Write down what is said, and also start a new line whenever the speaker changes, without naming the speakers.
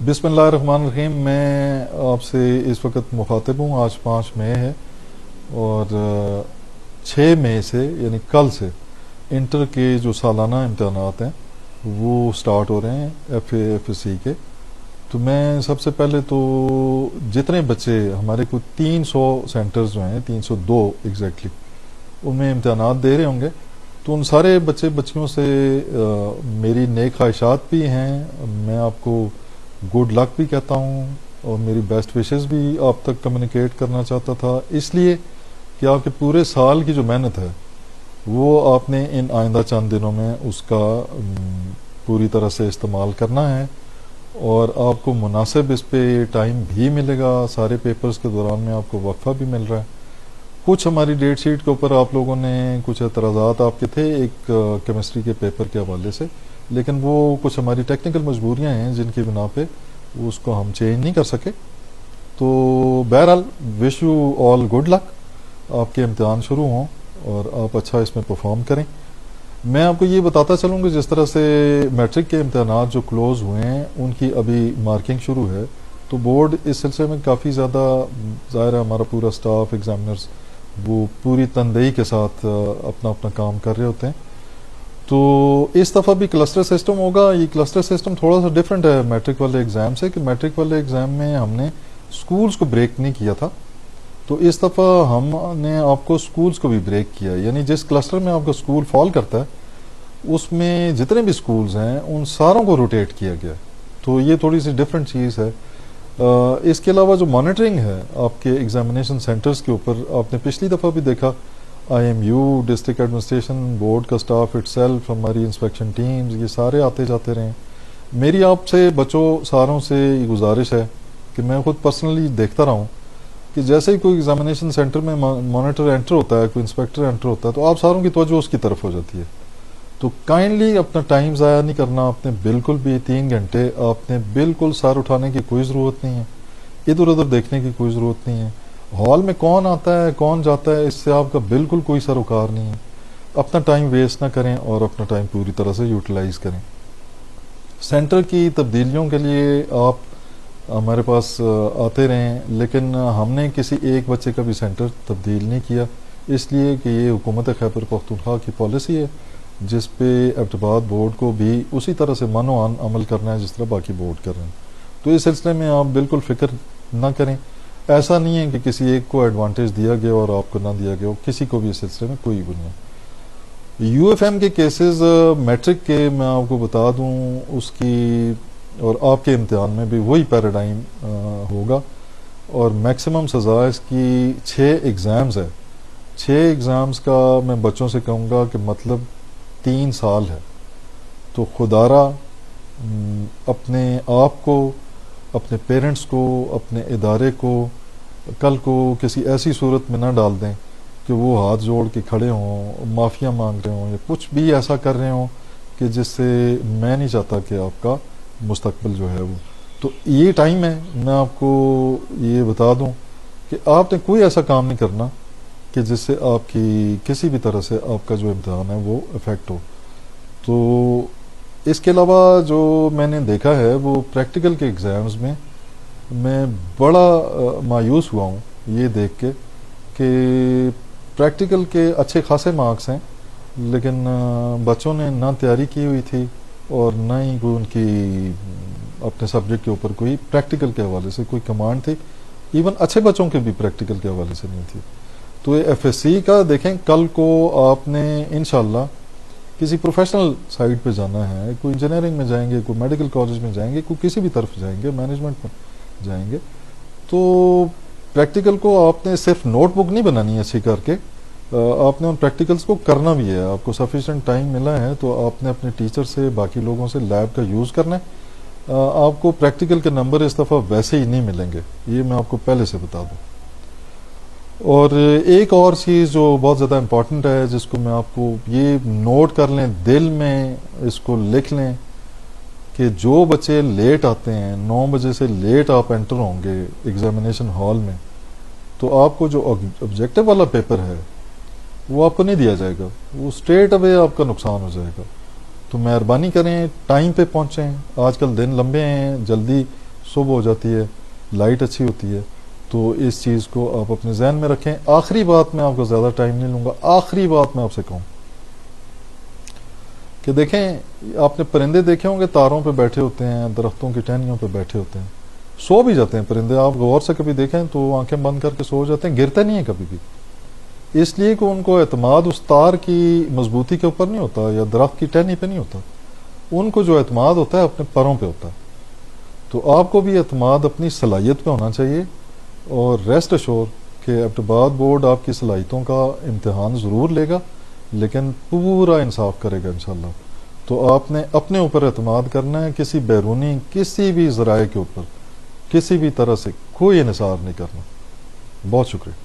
بسم اللہ الرحمن الرحیم. میں آپ سے اس وقت مخاطب ہوں. آج 5 مئی ہے اور 6 مئی سے یعنی کل سے انٹر کے جو سالانہ امتحانات ہیں وہ سٹارٹ ہو رہے ہیں F A F S C کے. تو میں سب سے پہلے تو جتنے بچے ہمارے کو 300 سینٹرز جو ہیں 302 ایگزیکٹلی ان میں امتحانات دے رہے ہوں گے، تو ان سارے بچے بچیوں سے میری نیک خواہشات بھی ہیں. میں آپ کو گڈ لک بھی کہتا ہوں اور میری بیسٹ وشز بھی آپ تک کمیونیکیٹ کرنا چاہتا تھا، اس لیے کہ آپ کے پورے سال کی جو محنت ہے وہ آپ نے ان آئندہ چند دنوں میں اس کا پوری طرح سے استعمال کرنا ہے، اور آپ کو مناسب اس پہ ٹائم بھی ملے گا. سارے پیپرز کے دوران میں آپ کو وقفہ بھی مل رہا ہے. کچھ ہماری ڈیٹ شیٹ کے اوپر آپ لوگوں نے کچھ اعتراضات آپ کے تھے ایک کیمسٹری کے پیپر کے حوالے سے، لیکن وہ کچھ ہماری ٹیکنیکل مجبوریاں ہیں جن کی بنا پہ اس کو ہم چینج نہیں کر سکے. تو بہرحال wish you all good luck. آپ کے امتحان شروع ہوں اور آپ اچھا اس میں پرفارم کریں. میں آپ کو یہ بتاتا چلوں کہ جس طرح سے میٹرک کے امتحانات جو کلوز ہوئے ہیں ان کی ابھی مارکنگ شروع ہے، تو بورڈ اس سلسلے میں کافی زیادہ ظاہر ہے ہمارا پورا سٹاف ایگزامنرز وہ پوری تندہی کے ساتھ اپنا اپنا کام کر رہے ہوتے ہیں. تو اس دفعہ بھی کلسٹر سسٹم ہوگا. یہ کلسٹر سسٹم تھوڑا سا ڈیفرنٹ ہے میٹرک والے ایگزام سے، کہ میٹرک والے ایگزام میں ہم نے سکولز کو بریک نہیں کیا تھا، تو اس دفعہ ہم نے آپ کو سکولز کو بھی بریک کیا. یعنی جس کلسٹر میں آپ کا سکول فال کرتا ہے اس میں جتنے بھی سکولز ہیں ان ساروں کو روٹیٹ کیا گیا. تو یہ تھوڑی سی ڈیفرنٹ چیز ہے. اس کے علاوہ جو مانیٹرنگ ہے آپ کے ایگزامینیشن سینٹرز کے اوپر، آپ نے پچھلی دفعہ بھی دیکھا I am you, district administration board کا سٹاف اٹ سیلف، ہماری انسپیکشن ٹیمز، یہ سارے آتے جاتے رہے. میری آپ سے بچوں ساروں سے یہ گزارش ہے کہ میں خود پرسنلی دیکھتا رہا ہوں کہ جیسے ہی کوئی ایگزامینیشن سینٹر میں مانیٹر انٹر ہوتا ہے، کوئی انسپیکٹر انٹر ہوتا ہے، تو آپ ساروں کی توجہ اس کی طرف ہو جاتی ہے. تو کائنڈلی اپنا ٹائم ضائع نہیں کرنا آپ نے بالکل بھی. 3 گھنٹے آپ نے بالکل سر اٹھانے کی کوئی ضرورت نہیں ہے، ادھر ادھر دیکھنے کی کوئی ضرورت نہیں ہے. ہال میں کون آتا ہے کون جاتا ہے اس سے آپ کا بالکل کوئی سروکار نہیں ہے. اپنا ٹائم ویسٹ نہ کریں اور اپنا ٹائم پوری طرح سے یوٹیلائز کریں. سینٹر کی تبدیلیوں کے لیے آپ ہمارے پاس آتے رہیں، لیکن ہم نے کسی ایک بچے کا بھی سینٹر تبدیل نہیں کیا، اس لیے کہ یہ حکومت خیبر پختونخوا کی پالیسی ہے جس پہ ایبٹ آباد بورڈ کو بھی اسی طرح سے منوعان عمل کرنا ہے جس طرح باقی بورڈ کر رہے ہیں. تو اس سلسلے میں آپ بالکل فکر نہ کریں. ایسا نہیں ہے کہ کسی ایک کو ایڈوانٹیج دیا گیا اور آپ کو نہ دیا گیا ہو، کسی کو بھی اس سلسلے میں کوئی بھی نہیں. یو ایف ایم کے کیسز میٹرک کے میں آپ کو بتا دوں اس کی، اور آپ کے امتحان میں بھی وہی پیراڈائم ہوگا، اور میکسیمم سزا اس کی 6 ایگزامز ہے. 6 ایگزامز کا میں بچوں سے کہوں گا کہ مطلب 3 سال ہے. تو خدارہ اپنے آپ کو، اپنے پیرنٹس کو، اپنے ادارے کو کل کو کسی ایسی صورت میں نہ ڈال دیں کہ وہ ہاتھ جوڑ کے کھڑے ہوں، معافیاں مانگ رہے ہوں یا کچھ بھی ایسا کر رہے ہوں کہ جس سے میں نہیں چاہتا کہ آپ کا مستقبل جو ہے وہ. تو یہ ٹائم ہے، میں آپ کو یہ بتا دوں کہ آپ نے کوئی ایسا کام نہیں کرنا کہ جس سے آپ کی کسی بھی طرح سے آپ کا جو امتحان ہے وہ افیکٹ ہو. تو اس کے علاوہ جو میں نے دیکھا ہے وہ پریکٹیکل کے ایگزامز میں بڑا مایوس ہوا ہوں یہ دیکھ کے کہ پریکٹیکل کے اچھے خاصے مارکس ہیں، لیکن بچوں نے نہ تیاری کی ہوئی تھی اور نہ ہی کوئی ان کی اپنے سبجیکٹ کے اوپر کوئی پریکٹیکل کے حوالے سے کوئی کمانڈ تھی. ایون اچھے بچوں کے بھی پریکٹیکل کے حوالے سے نہیں تھی. تو ایف ایس سی کا دیکھیں، کل کو آپ نے انشاءاللہ کسی پروفیشنل سائٹ پہ جانا ہے، کوئی انجینئرنگ میں جائیں گے، کوئی میڈیکل کالج میں جائیں گے، کوئی کسی بھی طرف جائیں گے، مینجمنٹ میں جائیں گے، تو پریکٹیکل کو آپ نے صرف نوٹ بک نہیں بنانی ہے اچھی کر کے، آپ نے ان پریکٹیکلز کو کرنا بھی ہے. آپ کو سفیشینٹ ٹائم ملا ہے تو آپ نے اپنے ٹیچر سے، باقی لوگوں سے لیب کا یوز کرنا ہے. آپ کو پریکٹیکل کے نمبر اس دفعہ ویسے ہی نہیں ملیں گے، یہ میں آپ کو پہلے سے بتا دوں. اور ایک اور چیز جو بہت زیادہ امپورٹنٹ ہے جس کو میں آپ کو یہ نوٹ کر لیں، دل میں اس کو لکھ لیں کہ جو بچے لیٹ آتے ہیں، 9 بجے سے لیٹ آپ انٹر ہوں گے ایگزامینیشن ہال میں، تو آپ کو جو آبجیکٹو والا پیپر ہے وہ آپ کو نہیں دیا جائے گا، وہ اسٹریٹ اوے آپ کا نقصان ہو جائے گا. تو مہربانی کریں ٹائم پہ پہنچیں. آج کل دن لمبے ہیں، جلدی صبح ہو جاتی ہے، لائٹ اچھی ہوتی ہے. تو اس چیز کو آپ اپنے ذہن میں رکھیں. آخری بات میں آپ کو زیادہ ٹائم نہیں لوں گا، آخری بات میں آپ سے کہوں کہ دیکھیں آپ نے پرندے دیکھے ہوں گے تاروں پہ بیٹھے ہوتے ہیں، درختوں کی ٹہنیوں پہ بیٹھے ہوتے ہیں، سو بھی جاتے ہیں پرندے. آپ غور سے کبھی دیکھیں تو وہ آنکھیں بند کر کے سو جاتے ہیں، گرتے نہیں ہیں کبھی بھی. اس لیے کہ ان کو اعتماد اس تار کی مضبوطی کے اوپر نہیں ہوتا یا درخت کی ٹہنی پہ نہیں ہوتا، ان کو جو اعتماد ہوتا ہے اپنے پروں پہ ہوتا ہے. تو آپ کو بھی اعتماد اپنی صلاحیت پہ ہونا چاہیے، اور ریسٹ اشور کہ ایبٹ آباد بورڈ آپ کی صلاحیتوں کا امتحان ضرور لے گا لیکن پورا انصاف کرے گا انشاءاللہ. تو آپ نے اپنے اوپر اعتماد کرنا ہے، کسی بیرونی کسی بھی ذرائع کے اوپر کسی بھی طرح سے کوئی انحصار نہیں کرنا. بہت شکریہ.